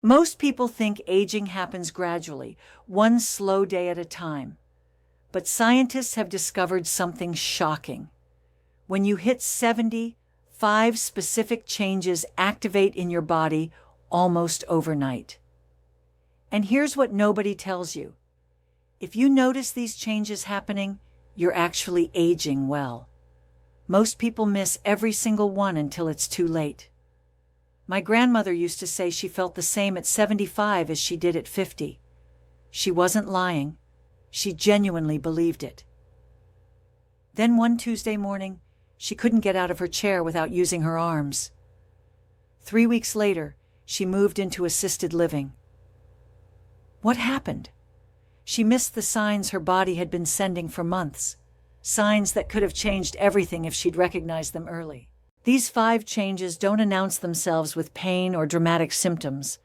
Most people think aging happens gradually, one slow day at a time. But scientists have discovered something shocking. When you hit 70, 5 specific changes activate in your body almost overnight. And here's what nobody tells you. If you notice these changes happening, you're actually aging well. Most people miss every single one until it's too late. My grandmother used to say she felt the same at 75 as she did at 50. She wasn't lying. She genuinely believed it. Then one Tuesday morning, she couldn't get out of her chair without using her arms. 3 weeks later, she moved into assisted living. What happened? She missed the signs her body had been sending for months, signs that could have changed everything if she'd recognized them early. These 5 changes don't announce themselves with pain or dramatic symptoms.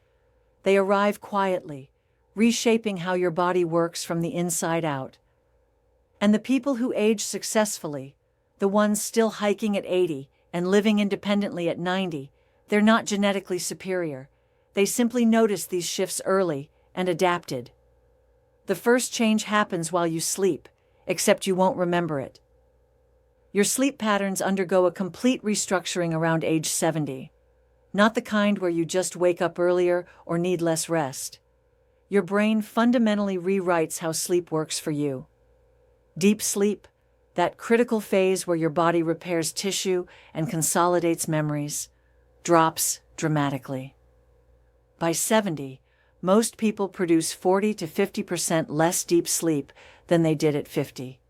They arrive quietly, reshaping how your body works from the inside out. And the people who age successfully, the ones still hiking at 80 and living independently at 90, they're not genetically superior. They simply noticed these shifts early and adapted. The first change happens while you sleep, except you won't remember it. Your sleep patterns undergo a complete restructuring around age 70. Not the kind where you just wake up earlier or need less rest. Your brain fundamentally rewrites how sleep works for you. Deep sleep, that critical phase where your body repairs tissue and consolidates memories, drops dramatically. By 70, most people produce 40 to 50% less deep sleep than they did at 50.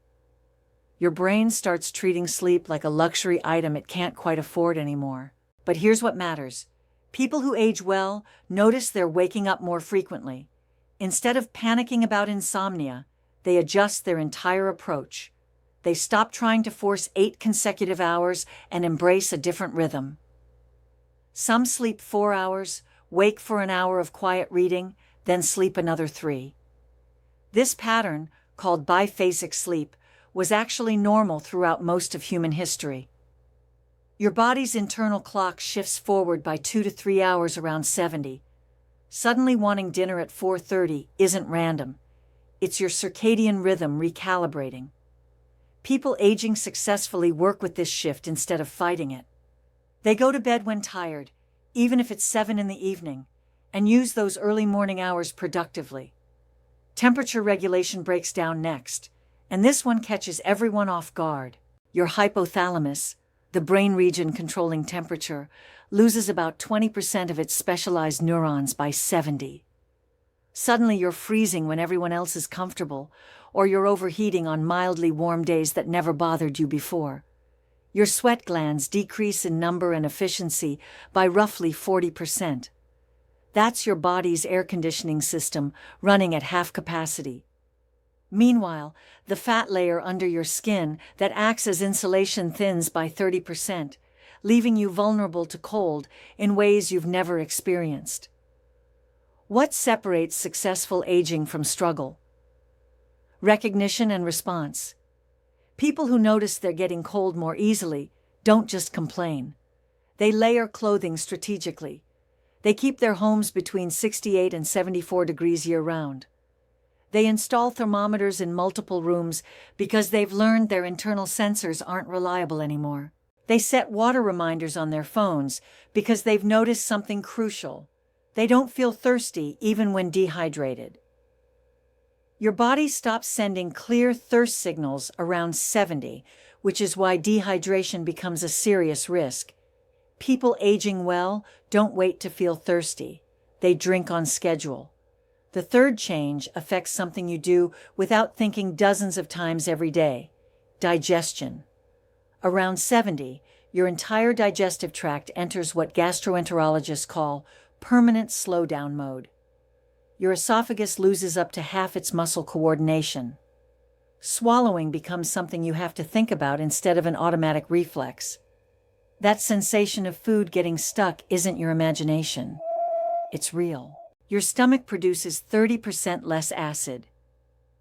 Your brain starts treating sleep like a luxury item it can't quite afford anymore. But here's what matters. People who age well notice they're waking up more frequently. Instead of panicking about insomnia, they adjust their entire approach. They stop trying to force 8 consecutive hours and embrace a different rhythm. Some sleep 4 hours, wake for an hour of quiet reading, then sleep another 3. This pattern, called biphasic sleep, was actually normal throughout most of human history. Your body's internal clock shifts forward by 2 to 3 hours around 70. Suddenly wanting dinner at 4:30 isn't random. It's your circadian rhythm recalibrating. People aging successfully work with this shift instead of fighting it. They go to bed when tired, even if it's 7 in the evening, and use those early morning hours productively. Temperature regulation breaks down next, and this one catches everyone off guard. Your hypothalamus, the brain region controlling temperature, loses about 20% of its specialized neurons by 70. Suddenly you're freezing when everyone else is comfortable, or you're overheating on mildly warm days that never bothered you before. Your sweat glands decrease in number and efficiency by roughly 40%. That's your body's air conditioning system running at half capacity. Meanwhile, the fat layer under your skin that acts as insulation thins by 30%, leaving you vulnerable to cold in ways you've never experienced. What separates successful aging from struggle? Recognition and response. People who notice they're getting cold more easily don't just complain. They layer clothing strategically. They keep their homes between 68 and 74 degrees year-round. They install thermometers in multiple rooms because they've learned their internal sensors aren't reliable anymore. They set water reminders on their phones because they've noticed something crucial. They don't feel thirsty even when dehydrated. Your body stops sending clear thirst signals around 70, which is why dehydration becomes a serious risk. People aging well don't wait to feel thirsty. They drink on schedule. The third change affects something you do without thinking dozens of times every day: digestion. Around 70, your entire digestive tract enters what gastroenterologists call permanent slowdown mode. Your esophagus loses up to half its muscle coordination. Swallowing becomes something you have to think about instead of an automatic reflex. That sensation of food getting stuck isn't your imagination. It's real. Your stomach produces 30% less acid.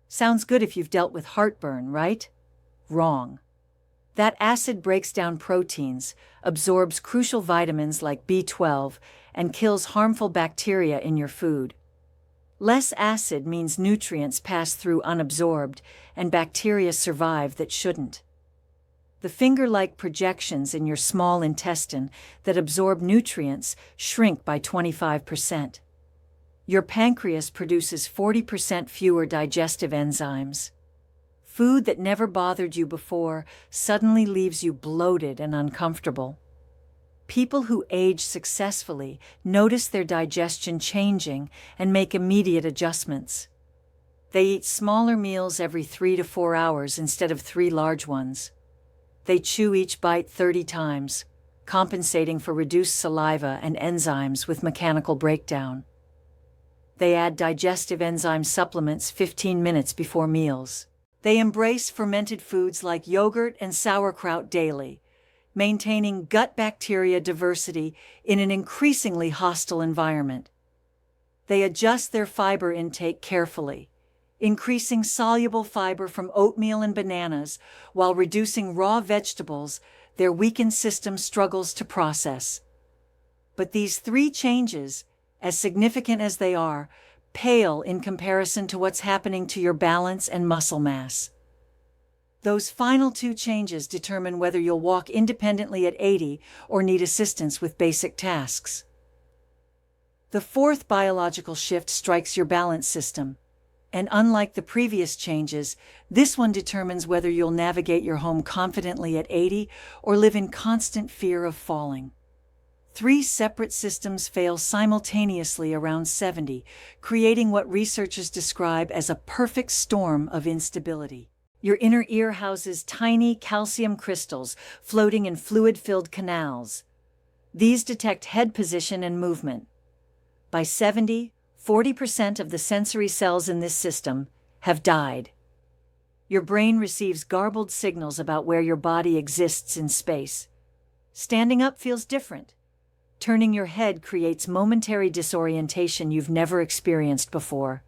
Sounds good if you've dealt with heartburn, right? Wrong. That acid breaks down proteins, absorbs crucial vitamins like B12, and kills harmful bacteria in your food. Less acid means nutrients pass through unabsorbed, and bacteria survive that shouldn't. The finger-like projections in your small intestine that absorb nutrients shrink by 25%. Your pancreas produces 40% fewer digestive enzymes. Food that never bothered you before suddenly leaves you bloated and uncomfortable. People who age successfully notice their digestion changing and make immediate adjustments. They eat smaller meals every 3 to 4 hours instead of 3 large ones. They chew each bite 30 times, compensating for reduced saliva and enzymes with mechanical breakdown. They add digestive enzyme supplements 15 minutes before meals. They embrace fermented foods like yogurt and sauerkraut daily, maintaining gut bacteria diversity in an increasingly hostile environment. They adjust their fiber intake carefully, increasing soluble fiber from oatmeal and bananas while reducing raw vegetables their weakened system struggles to process. But these 3 changes, as significant as they are, pale in comparison to what's happening to your balance and muscle mass. Those final 2 changes determine whether you'll walk independently at 80 or need assistance with basic tasks. The 4th biological shift strikes your balance system, and unlike the previous changes, this one determines whether you'll navigate your home confidently at 80 or live in constant fear of falling. 3 separate systems fail simultaneously around 70, creating what researchers describe as a perfect storm of instability. Your inner ear houses tiny calcium crystals floating in fluid-filled canals. These detect head position and movement. By 70, 40% of the sensory cells in this system have died. Your brain receives garbled signals about where your body exists in space. Standing up feels different. Turning your head creates momentary disorientation you've never experienced before.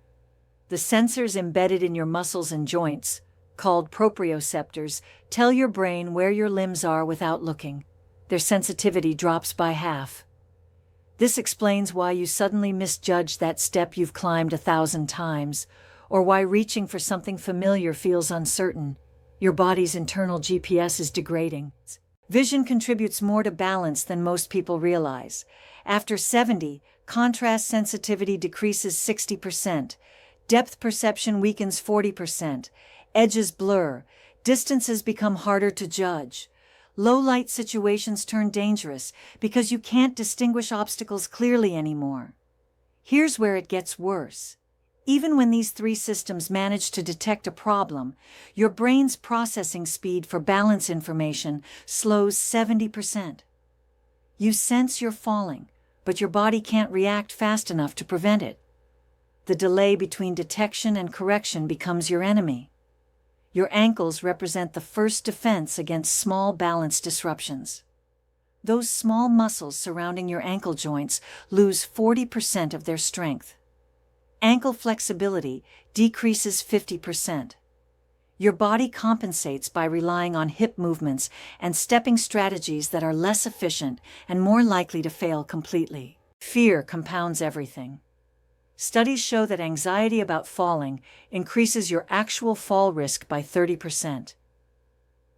The sensors embedded in your muscles and joints, called proprioceptors, tell your brain where your limbs are without looking. Their sensitivity drops by half. This explains why you suddenly misjudge that step you've climbed 1,000 times, or why reaching for something familiar feels uncertain. Your body's internal GPS is degrading. Vision contributes more to balance than most people realize. After 70, contrast sensitivity decreases 60%, depth perception weakens 40%, edges blur, distances become harder to judge. Low-light situations turn dangerous because you can't distinguish obstacles clearly anymore. Here's where it gets worse. Even when these 3 systems manage to detect a problem, your brain's processing speed for balance information slows 70%. You sense you're falling, but your body can't react fast enough to prevent it. The delay between detection and correction becomes your enemy. Your ankles represent the first defense against small balance disruptions. Those small muscles surrounding your ankle joints lose 40% of their strength. Ankle flexibility decreases 50%. Your body compensates by relying on hip movements and stepping strategies that are less efficient and more likely to fail completely. Fear compounds everything. Studies show that anxiety about falling increases your actual fall risk by 30%.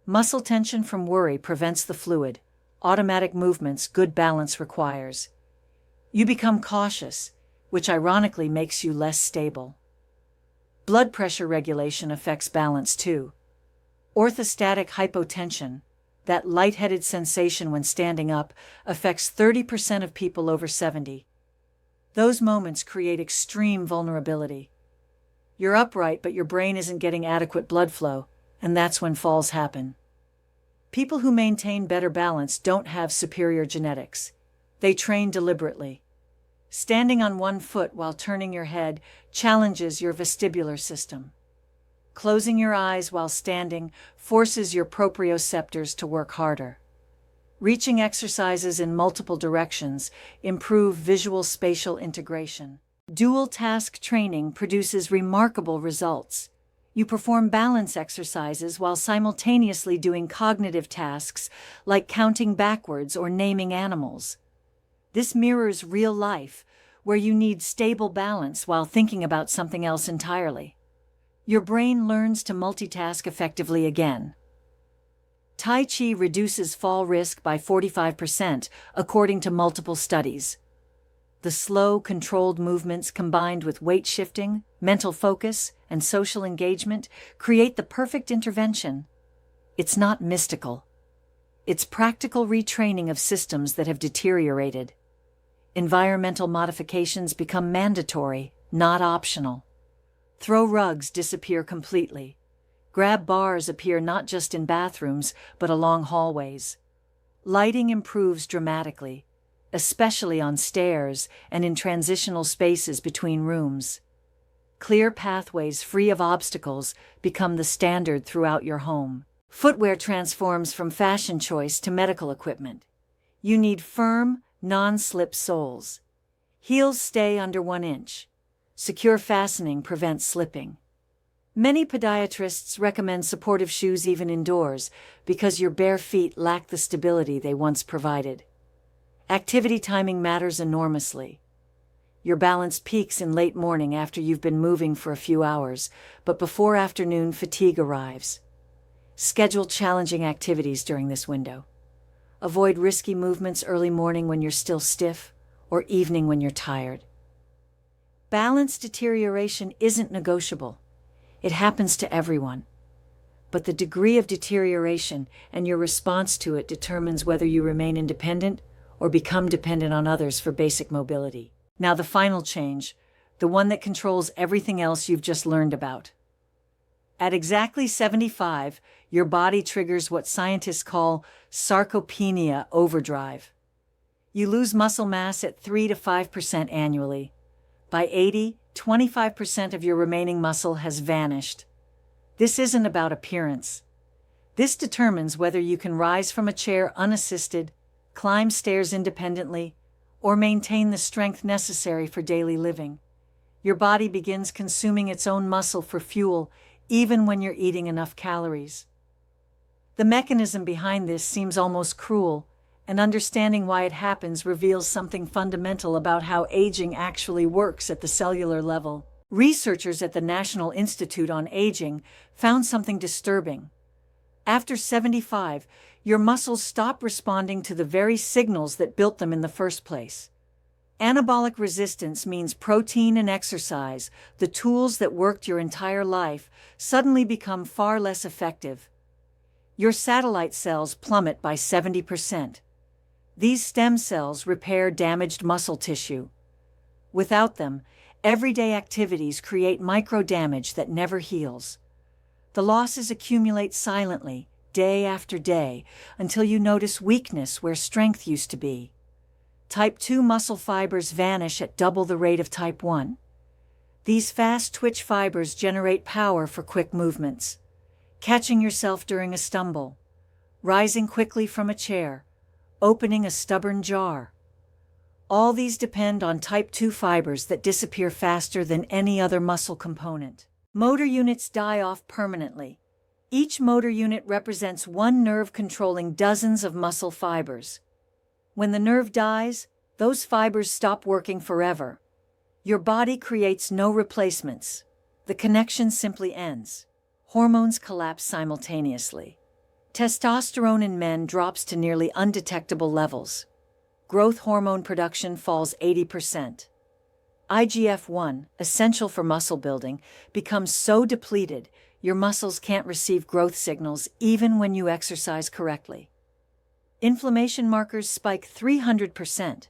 Muscle tension from worry prevents the fluid, automatic movements good balance requires. You become cautious, which ironically makes you less stable. Blood pressure regulation affects balance too. Orthostatic hypotension, that lightheaded sensation when standing up, affects 30% of people over 70. Those moments create extreme vulnerability. You're upright, but your brain isn't getting adequate blood flow, and that's when falls happen. People who maintain better balance don't have superior genetics. They train deliberately. Standing on one foot while turning your head challenges your vestibular system. Closing your eyes while standing forces your proprioceptors to work harder. Reaching exercises in multiple directions improve visual spatial integration. Dual task training produces remarkable results. You perform balance exercises while simultaneously doing cognitive tasks like counting backwards or naming animals. This mirrors real life, where you need stable balance while thinking about something else entirely. Your brain learns to multitask effectively again. Tai Chi reduces fall risk by 45%, according to multiple studies. The slow, controlled movements combined with weight shifting, mental focus, and social engagement create the perfect intervention. It's not mystical. It's practical retraining of systems that have deteriorated. Environmental modifications become mandatory, not optional. Throw rugs disappear completely. Grab bars appear not just in bathrooms, but along hallways. Lighting improves dramatically, especially on stairs and in transitional spaces between rooms. Clear pathways free of obstacles become the standard throughout your home. Footwear transforms from fashion choice to medical equipment. You need firm, non-slip soles. Heels stay under 1 inch. Secure fastening prevents slipping. Many podiatrists recommend supportive shoes even indoors because your bare feet lack the stability they once provided. Activity timing matters enormously. Your balance peaks in late morning after you've been moving for a few hours, but before afternoon fatigue arrives. Schedule challenging activities during this window. Avoid risky movements early morning when you're still stiff, or evening when you're tired. Balance deterioration isn't negotiable. It happens to everyone. But the degree of deterioration and your response to it determines whether you remain independent or become dependent on others for basic mobility. Now the final change, the one that controls everything else you've just learned about. At exactly 75, your body triggers what scientists call sarcopenia overdrive. You lose muscle mass at 3 to 5% annually. By 80, 25% of your remaining muscle has vanished. This isn't about appearance. This determines whether you can rise from a chair unassisted, climb stairs independently, or maintain the strength necessary for daily living. Your body begins consuming its own muscle for fuel, even when you're eating enough calories. The mechanism behind this seems almost cruel, and understanding why it happens reveals something fundamental about how aging actually works at the cellular level. Researchers at the National Institute on Aging found something disturbing. After 75, your muscles stop responding to the very signals that built them in the first place. Anabolic resistance means protein and exercise, the tools that worked your entire life, suddenly become far less effective. Your satellite cells plummet by 70%. These stem cells repair damaged muscle tissue. Without them, everyday activities create micro-damage that never heals. The losses accumulate silently, day after day, until you notice weakness where strength used to be. Type 2 muscle fibers vanish at double the rate of type 1. These fast twitch fibers generate power for quick movements. Catching yourself during a stumble, rising quickly from a chair, opening a stubborn jar. All these depend on type 2 fibers that disappear faster than any other muscle component. Motor units die off permanently. Each motor unit represents one nerve controlling dozens of muscle fibers. When the nerve dies, those fibers stop working forever. Your body creates no replacements. The connection simply ends. Hormones collapse simultaneously. Testosterone in men drops to nearly undetectable levels. Growth hormone production falls 80%. IGF-1, essential for muscle building, becomes so depleted, your muscles can't receive growth signals even when you exercise correctly. Inflammation markers spike 300%.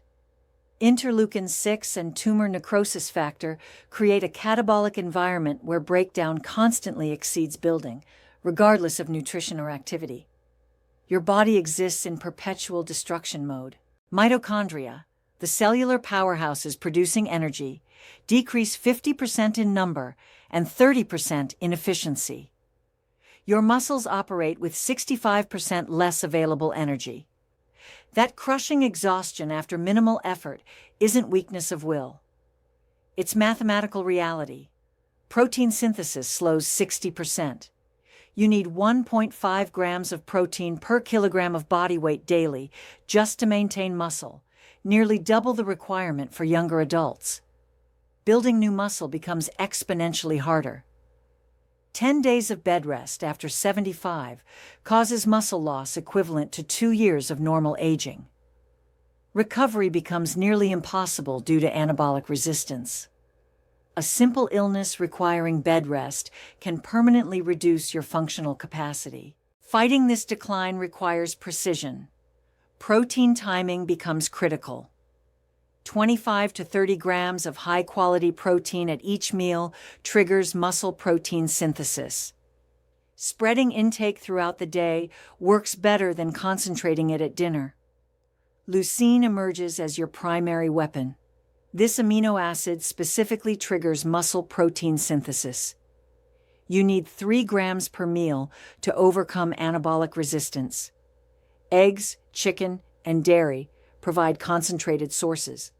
Interleukin-6 and tumor necrosis factor create a catabolic environment where breakdown constantly exceeds building, regardless of nutrition or activity. Your body exists in perpetual destruction mode. Mitochondria, the cellular powerhouses producing energy, decrease 50% in number and 30% in efficiency. Your muscles operate with 65% less available energy. That crushing exhaustion after minimal effort isn't weakness of will. It's mathematical reality. Protein synthesis slows 60%. You need 1.5 grams of protein per kilogram of body weight daily just to maintain muscle, nearly double the requirement for younger adults. Building new muscle becomes exponentially harder. 10 days of bed rest after 75 causes muscle loss equivalent to 2 years of normal aging. Recovery becomes nearly impossible due to anabolic resistance. A simple illness requiring bed rest can permanently reduce your functional capacity. Fighting this decline requires precision. Protein timing becomes critical. 25 to 30 grams of high-quality protein at each meal triggers muscle protein synthesis. Spreading intake throughout the day works better than concentrating it at dinner. Leucine emerges as your primary weapon. This amino acid specifically triggers muscle protein synthesis. You need 3 grams per meal to overcome anabolic resistance. Eggs, chicken, and dairy provide concentrated sources.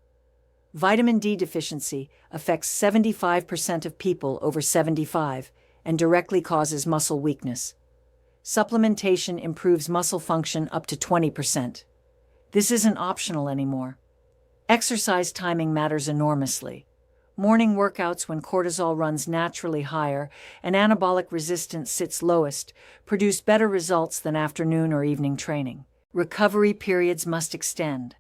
Vitamin D deficiency affects 75% of people over 75 and directly causes muscle weakness. Supplementation improves muscle function up to 20%. This isn't optional anymore. Exercise timing matters enormously. Morning workouts, when cortisol runs naturally higher and anabolic resistance sits lowest, produce better results than afternoon or evening training. Recovery periods must extend.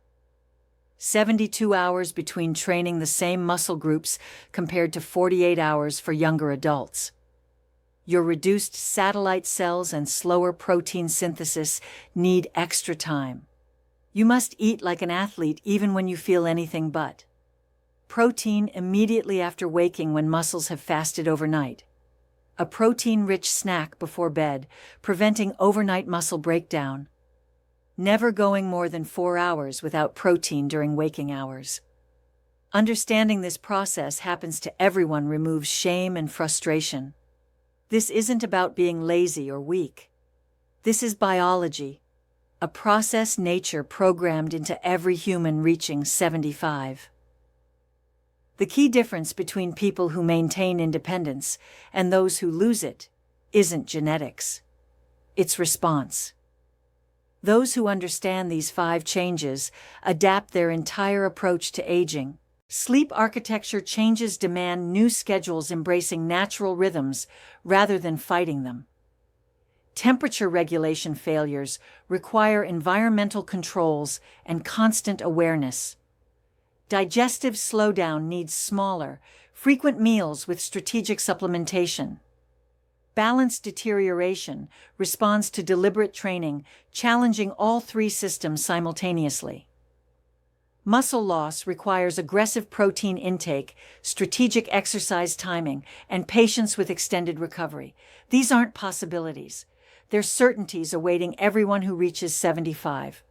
72 hours between training the same muscle groups compared to 48 hours for younger adults. Your reduced satellite cells and slower protein synthesis need extra time. You must eat like an athlete even when you feel anything but. Protein immediately after waking when muscles have fasted overnight. A protein-rich snack before bed, preventing overnight muscle breakdown. Never going more than 4 hours without protein during waking hours. Understanding this process happens to everyone removes shame and frustration. This isn't about being lazy or weak. This is biology. A process nature programmed into every human reaching 75. The key difference between people who maintain independence and those who lose it isn't genetics. It's response. Those who understand these 5 changes adapt their entire approach to aging. Sleep architecture changes demand new schedules embracing natural rhythms rather than fighting them. Temperature regulation failures require environmental controls and constant awareness. Digestive slowdown needs smaller, frequent meals with strategic supplementation. Balance deterioration responds to deliberate training, challenging all 3 systems simultaneously. Muscle loss requires aggressive protein intake, strategic exercise timing, and patience with extended recovery. These aren't possibilities. They're certainties awaiting everyone who reaches 75.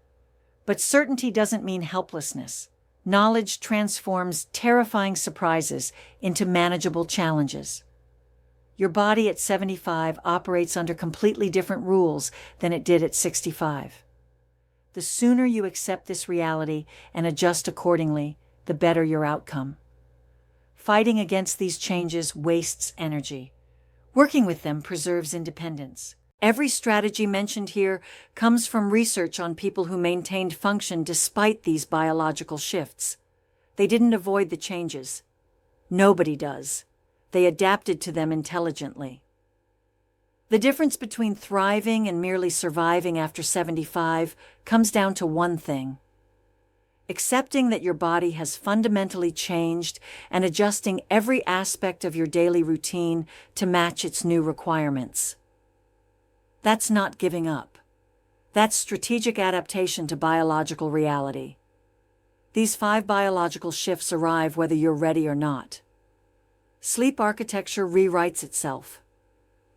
But certainty doesn't mean helplessness. Knowledge transforms terrifying surprises into manageable challenges. Your body at 75 operates under completely different rules than it did at 65. The sooner you accept this reality and adjust accordingly, the better your outcome. Fighting against these changes wastes energy. Working with them preserves independence. Every strategy mentioned here comes from research on people who maintained function despite these biological shifts. They didn't avoid the changes. Nobody does. They adapted to them intelligently. The difference between thriving and merely surviving after 75 comes down to one thing: accepting that your body has fundamentally changed and adjusting every aspect of your daily routine to match its new requirements. That's not giving up. That's strategic adaptation to biological reality. These 5 biological shifts arrive whether you're ready or not. Sleep architecture rewrites itself.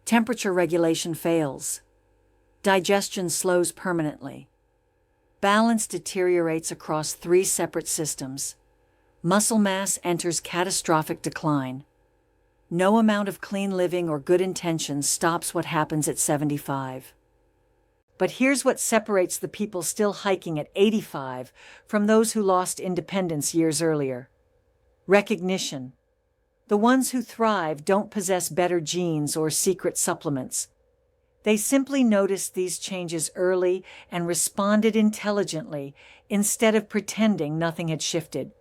Temperature regulation fails. Digestion slows permanently. Balance deteriorates across 3 separate systems. Muscle mass enters catastrophic decline. No amount of clean living or good intentions stops what happens at 75. But here's what separates the people still hiking at 85 from those who lost independence years earlier. Recognition. The ones who thrive don't possess better genes or secret supplements. They simply noticed these changes early and responded intelligently instead of pretending nothing had shifted.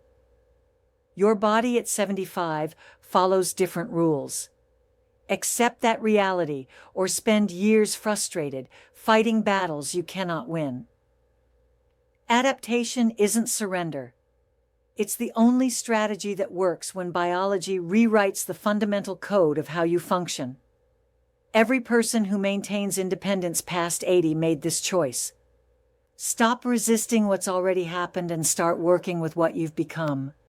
Your body at 75 follows different rules. Accept that reality or spend years frustrated, fighting battles you cannot win. Adaptation isn't surrender. It's the only strategy that works when biology rewrites the fundamental code of how you function. Every person who maintains independence past 80 made this choice. Stop resisting what's already happened and start working with what you've become.